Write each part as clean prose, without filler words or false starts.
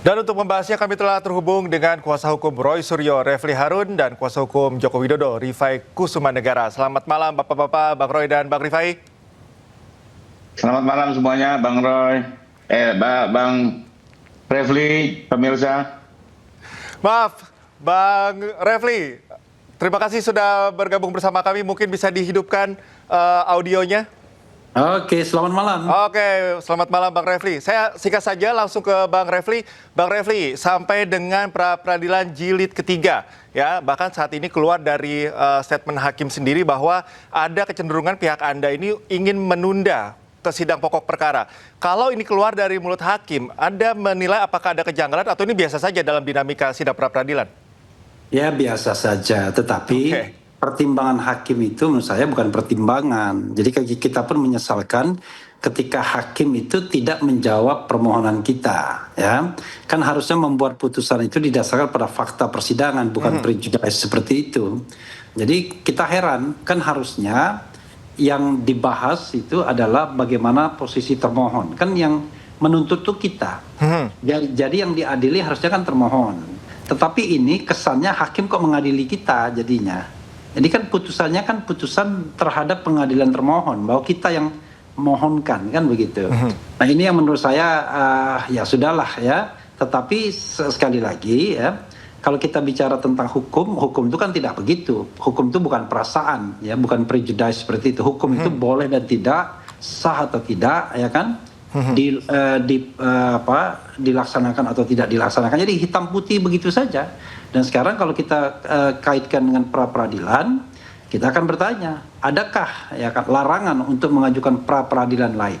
Dan untuk membahasnya kami telah terhubung dengan kuasa hukum Roy Suryo, Refli Harun, dan kuasa hukum Joko Widodo, Rifai Kusumanegara. Selamat malam Bapak-Bapak, Bang Roy dan Bang Rifai. Selamat malam semuanya, Bang Roy, Bang Refli, pemirsa. Maaf, Bang Refli, terima kasih sudah bergabung bersama kami. Mungkin bisa dihidupkan audionya. Oke, selamat malam. Oke, selamat malam Bang Refli. Saya singkat saja langsung ke Bang Refli. Bang Refli, sampai dengan pra-peradilan jilid ketiga, ya, bahkan saat ini keluar dari statement hakim sendiri bahwa ada kecenderungan pihak Anda ini ingin menunda ke sidang pokok perkara. Kalau ini keluar dari mulut hakim, Anda menilai apakah ada kejanggalan atau ini biasa saja dalam dinamika sidang pra-peradilan? Ya, biasa saja, tetapi pertimbangan hakim itu menurut saya bukan pertimbangan. Jadi kita pun menyesalkan ketika hakim itu tidak menjawab permohonan kita, ya. Kan harusnya membuat putusan itu didasarkan pada fakta persidangan, bukan prejudice seperti itu. Jadi kita heran, kan harusnya yang dibahas itu adalah bagaimana posisi termohon. Kan yang menuntut itu kita. Jadi yang diadili harusnya kan termohon. Tetapi ini kesannya hakim kok mengadili kita jadinya. Jadi kan putusannya kan putusan terhadap pengadilan termohon, bahwa kita yang mohonkan, kan begitu. Nah ini yang menurut saya ya sudahlah ya. Tetapi sekali lagi ya, kalau kita bicara tentang hukum itu kan tidak begitu. Hukum itu bukan perasaan, ya, bukan prejudice seperti itu. Hukum itu boleh dan tidak, sah atau tidak, ya kan, dilaksanakan atau tidak dilaksanakan. Jadi hitam putih begitu saja. Dan sekarang kalau kita kaitkan dengan pra-peradilan, kita akan bertanya, adakah ya kan larangan untuk mengajukan pra-peradilan lain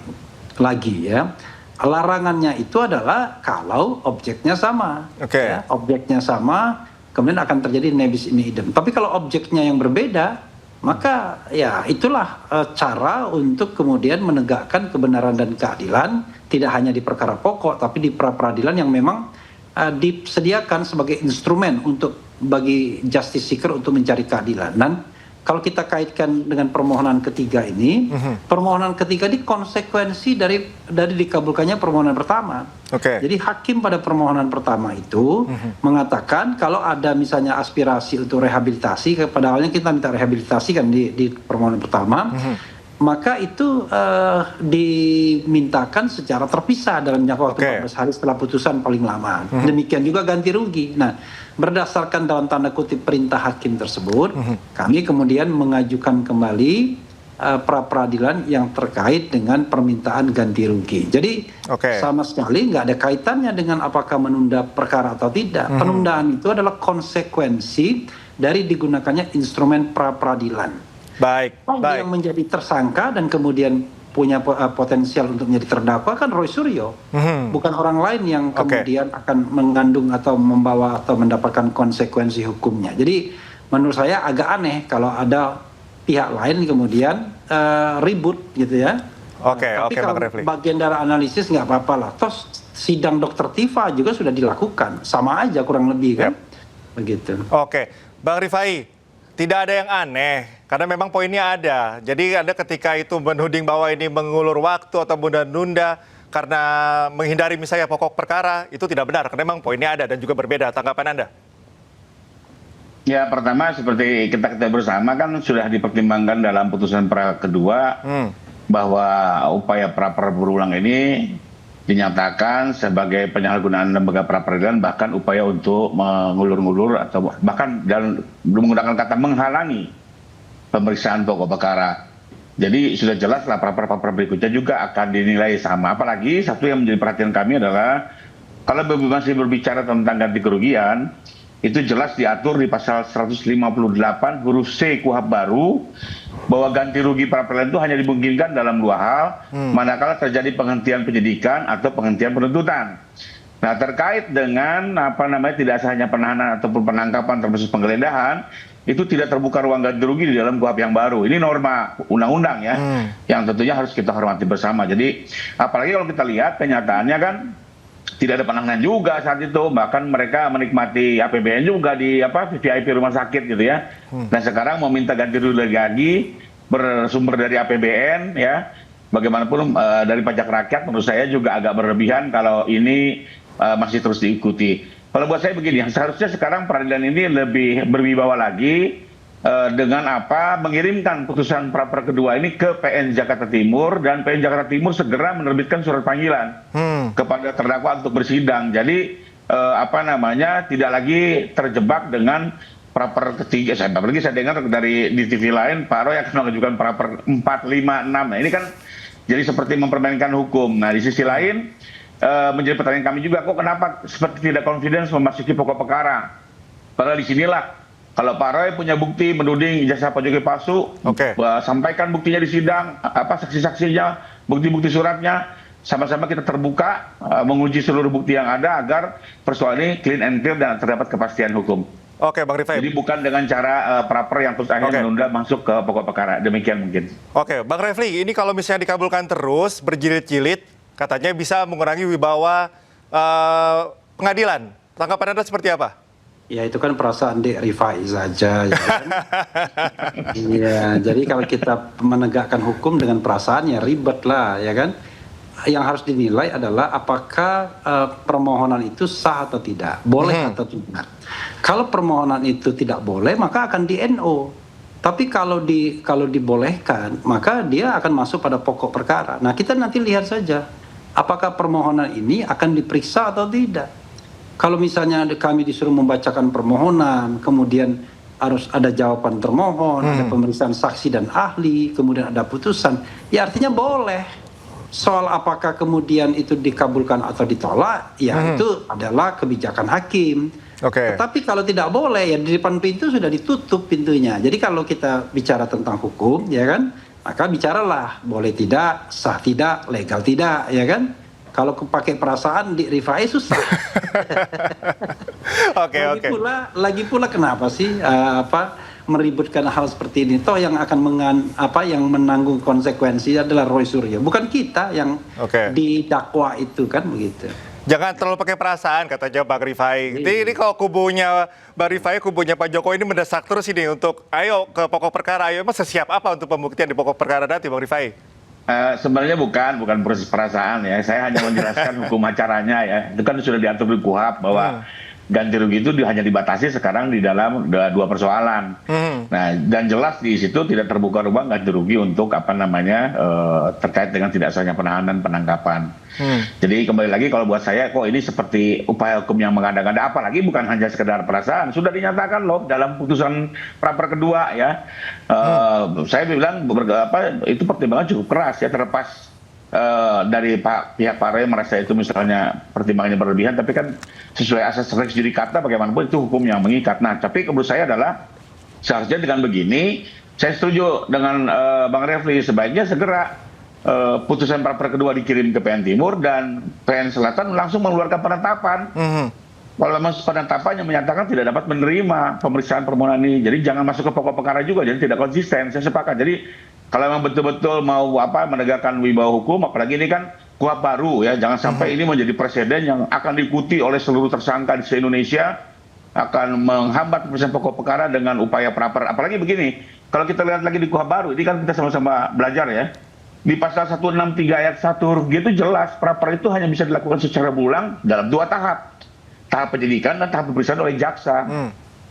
lagi, ya? Larangannya itu adalah kalau objeknya sama, ya, objeknya sama, kemudian akan terjadi nebis in idem. Tapi kalau objeknya yang berbeda, maka ya itulah cara untuk kemudian menegakkan kebenaran dan keadilan, tidak hanya di perkara pokok, tapi di pra-peradilan yang memang disediakan sebagai instrumen untuk bagi justice seeker untuk mencari keadilan. Dan kalau kita kaitkan dengan permohonan ketiga ini, permohonan ketiga ini konsekuensi dari dikabulkannya permohonan pertama. Jadi hakim pada permohonan pertama itu mengatakan kalau ada misalnya aspirasi untuk rehabilitasi, pada awalnya kita minta rehabilitasi kan di permohonan pertama, maka itu dimintakan secara terpisah dalam jangka waktu 14 hari setelah putusan paling lama. Demikian juga ganti rugi. Nah, berdasarkan dalam tanda kutip perintah hakim tersebut, kami kemudian mengajukan kembali pra-peradilan yang terkait dengan permintaan ganti rugi. Jadi sama sekali nggak ada kaitannya dengan apakah menunda perkara atau tidak. Penundaan itu adalah konsekuensi dari digunakannya instrumen pra-peradilan. Baik. Yang menjadi tersangka dan kemudian punya potensial untuk menjadi terdakwa kan Roy Suryo, bukan orang lain yang kemudian akan mengandung atau membawa atau mendapatkan konsekuensi hukumnya. Jadi menurut saya agak aneh kalau ada pihak lain kemudian ribut gitu ya. Tapi kalau bagian dari analisis nggak apa-apa lah. Terus sidang Dokter Tifa juga sudah dilakukan, sama aja kurang lebih kan, begitu. Bang Rifai, tidak ada yang aneh. Karena memang poinnya ada. Jadi Anda ketika itu menuding bahwa ini mengulur waktu atau menunda karena menghindari misalnya pokok perkara, itu tidak benar. Karena memang poinnya ada dan juga berbeda. Tanggapan Anda? Ya, pertama seperti kita bersama kan sudah dipertimbangkan dalam putusan pra kedua bahwa upaya pra berulang ini dinyatakan sebagai penyalahgunaan lembaga pra-peradilan, bahkan upaya untuk mengulur-ngulur atau bahkan dan menggunakan kata menghalangi pemeriksaan pokok perkara. Jadi sudah jelas lah pra berikutnya juga akan dinilai sama. Apalagi satu yang menjadi perhatian kami adalah kalau masih berbicara tentang ganti kerugian, itu jelas diatur di pasal 158 huruf C KUHP baru bahwa ganti rugi pra peradilan itu hanya dimungkinkan dalam dua hal, manakala terjadi penghentian penyidikan atau penghentian penuntutan. Nah, terkait dengan tidak hanya penahanan ataupun penangkapan termasuk penggeledahan, itu tidak terbuka ruang ganti rugi di dalam KUHP yang baru. Ini norma undang-undang ya, yang tentunya harus kita hormati bersama. Jadi apalagi kalau kita lihat kenyataannya kan tidak ada penanganan juga saat itu, bahkan mereka menikmati APBN juga di VIP rumah sakit gitu ya. Dan sekarang mau minta ganti rugi lagi bersumber dari APBN ya. Bagaimanapun dari pajak rakyat menurut saya juga agak berlebihan kalau ini masih terus diikuti. Kalau buat saya begini, seharusnya sekarang peradilan ini lebih berwibawa lagi dengan mengirimkan putusan pra kedua ini ke PN Jakarta Timur, dan PN Jakarta Timur segera menerbitkan surat panggilan kepada terdakwa untuk bersidang. Jadi tidak lagi terjebak dengan praper ketiga. Apalagi saya dengar di TV lain Pak Roy akan mengajukan praper 4, 5, 6. Nah ini kan jadi seperti mempermainkan hukum. Nah di sisi lain menjadi pertanyaan kami juga, kok kenapa seperti tidak confidence memasuki pokok perkara? Padahal disinilah kalau Pak Roy punya bukti menuding ijazah Pak Jokowi palsu, sampaikan buktinya di sidang, saksi-saksinya, bukti-bukti suratnya, sama-sama kita terbuka menguji seluruh bukti yang ada agar persoalan ini clean and clear dan terdapat kepastian hukum. Oke, Bang Rifai. Jadi bukan dengan cara praper yang terus akhirnya menunda masuk ke pokok perkara. Demikian mungkin. Oke, Bang Refli, ini kalau misalnya dikabulkan terus, berjilid-jilid, katanya bisa mengurangi wibawa pengadilan. Tanggapan Anda seperti apa? Ya itu kan perasaan Dek Rifai saja. Ya kan? Iya, jadi kalau kita menegakkan hukum dengan perasaan ya ribet lah, ya kan? Yang harus dinilai adalah apakah permohonan itu sah atau tidak, boleh atau tidak. Kalau permohonan itu tidak boleh, maka akan di-NO. Tapi kalau dibolehkan, maka dia akan masuk pada pokok perkara. Nah, kita nanti lihat saja apakah permohonan ini akan diperiksa atau tidak. Kalau misalnya kami disuruh membacakan permohonan, kemudian harus ada jawaban termohon, ada pemeriksaan saksi dan ahli, kemudian ada putusan, ya artinya boleh. Soal apakah kemudian itu dikabulkan atau ditolak, ya itu adalah kebijakan hakim. Tetapi kalau tidak boleh, ya di depan pintu sudah ditutup pintunya. Jadi kalau kita bicara tentang hukum, ya kan, maka bicaralah boleh tidak, sah tidak, legal tidak, ya kan. Kalau pakai perasaan di Rifai susah. Lagi pula kenapa sih meributkan hal seperti ini? Toh yang akan yang menanggung konsekuensi adalah Roy Suryo, bukan kita yang didakwa itu, kan begitu. Jangan terlalu pakai perasaan, katanya Bang Rifai. Ini kalau kubunya Bang Rifai, kubunya Pak Jokowi ini mendesak terus ini untuk ayo ke pokok perkara. Ayo, emang sesiap apa untuk pembuktian di pokok perkara nanti, Bang Rifai? Sebenarnya bukan proses perasaan ya. Saya hanya menjelaskan hukum acaranya ya. Itu kan sudah diatur di KUHP bahwa ganti rugi itu hanya dibatasi sekarang di dalam dua persoalan. Nah, dan jelas di situ tidak terbuka ruang ganti rugi untuk terkait dengan tidak sahnya penahanan penangkapan. Jadi kembali lagi kalau buat saya kok ini seperti upaya hukum yang mengada-ngada, apalagi bukan hanya sekedar perasaan, sudah dinyatakan loh dalam putusan pra kedua ya. Saya bilang itu pertimbangan cukup keras ya, terlepas dari pihak Pak Roy merasa itu misalnya pertimbangannya berlebihan, tapi kan sesuai asas res judicata bagaimanapun itu hukum yang mengikat. Nah, tapi menurut saya adalah seharusnya dengan begini, saya setuju dengan Bang Refli, sebaiknya segera putusan pra kedua dikirim ke PN Timur dan PN Selatan langsung mengeluarkan penetapan. Kalau memang penetapannya menyatakan tidak dapat menerima pemeriksaan permohonan ini, jadi jangan masuk ke pokok perkara juga, jadi tidak konsisten. Saya sepakat. Jadi kalau memang betul-betul mau menegakkan wibawa hukum, apalagi ini kan KUHP baru ya, jangan sampai ini menjadi presiden yang akan diikuti oleh seluruh tersangka di se-Indonesia, akan menghambat pemeriksaan pokok perkara dengan upaya praper. Apalagi begini, kalau kita lihat lagi di KUHP baru, ini kan kita sama-sama belajar ya. Di pasal 163 ayat 1 huruf G itu jelas praper itu hanya bisa dilakukan secara berulang dalam 2 tahap. Tahap penyidikan dan tahap pemeriksaan oleh jaksa.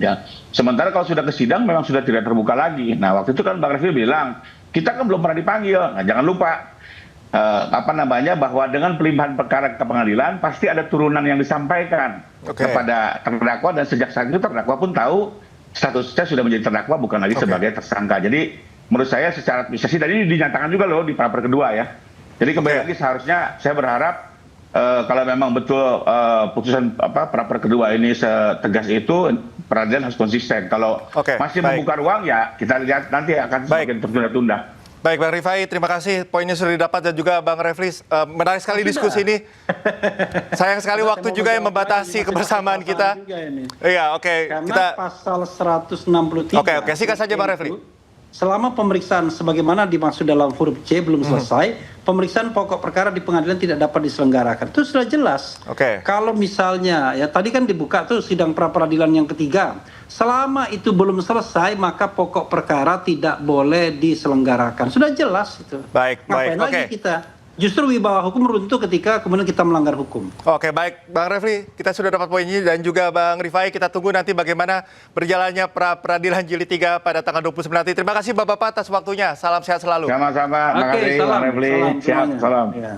Ya, sementara kalau sudah ke sidang memang sudah tidak terbuka lagi. Nah, waktu itu kan Bang Refli bilang, kita kan belum pernah dipanggil. Nah, jangan lupa bahwa dengan pelimpahan perkara ke pengadilan pasti ada turunan yang disampaikan kepada terdakwa, dan sejak saat itu terdakwa pun tahu statusnya sudah menjadi terdakwa, bukan lagi sebagai tersangka. Jadi menurut saya secara administrasi, dan ini dinyatakan juga loh di pra kedua ya. Jadi kembali lagi seharusnya saya berharap kalau memang betul putusan pra kedua ini setegas itu, peradilan harus konsisten. Kalau masih membuka ruang ya kita lihat nanti akan semakin tertunda-tunda. Baik, Bang Rifai, terima kasih poinnya sudah didapat, dan juga Bang Refli, menarik sekali diskusi ini. Sayang sekali waktu juga yang membatasi kebersamaan kita. Iya, Karena pasal 163. Singkat saja Bang Refli. Selama pemeriksaan sebagaimana dimaksud dalam huruf C belum selesai, pemeriksaan pokok perkara di pengadilan tidak dapat diselenggarakan. Itu sudah jelas. Kalau misalnya, ya tadi kan dibuka tuh sidang pra-peradilan yang ketiga. Selama itu belum selesai, maka pokok perkara tidak boleh diselenggarakan. Sudah jelas itu. Baik. Ngapain lagi kita? justru wibawa hukum runtuh ketika kemudian kita melanggar hukum. Oke, baik Bang Refli, kita sudah dapat poinnya dan juga Bang Rifai, kita tunggu nanti bagaimana berjalannya peradilan jilid 3 pada tanggal 29 nanti. Terima kasih Bapak-Bapak atas waktunya. Salam sehat selalu. Sama-sama, Oke, makasih salam, Bang Refli. salam Siap, semuanya. salam. Ya.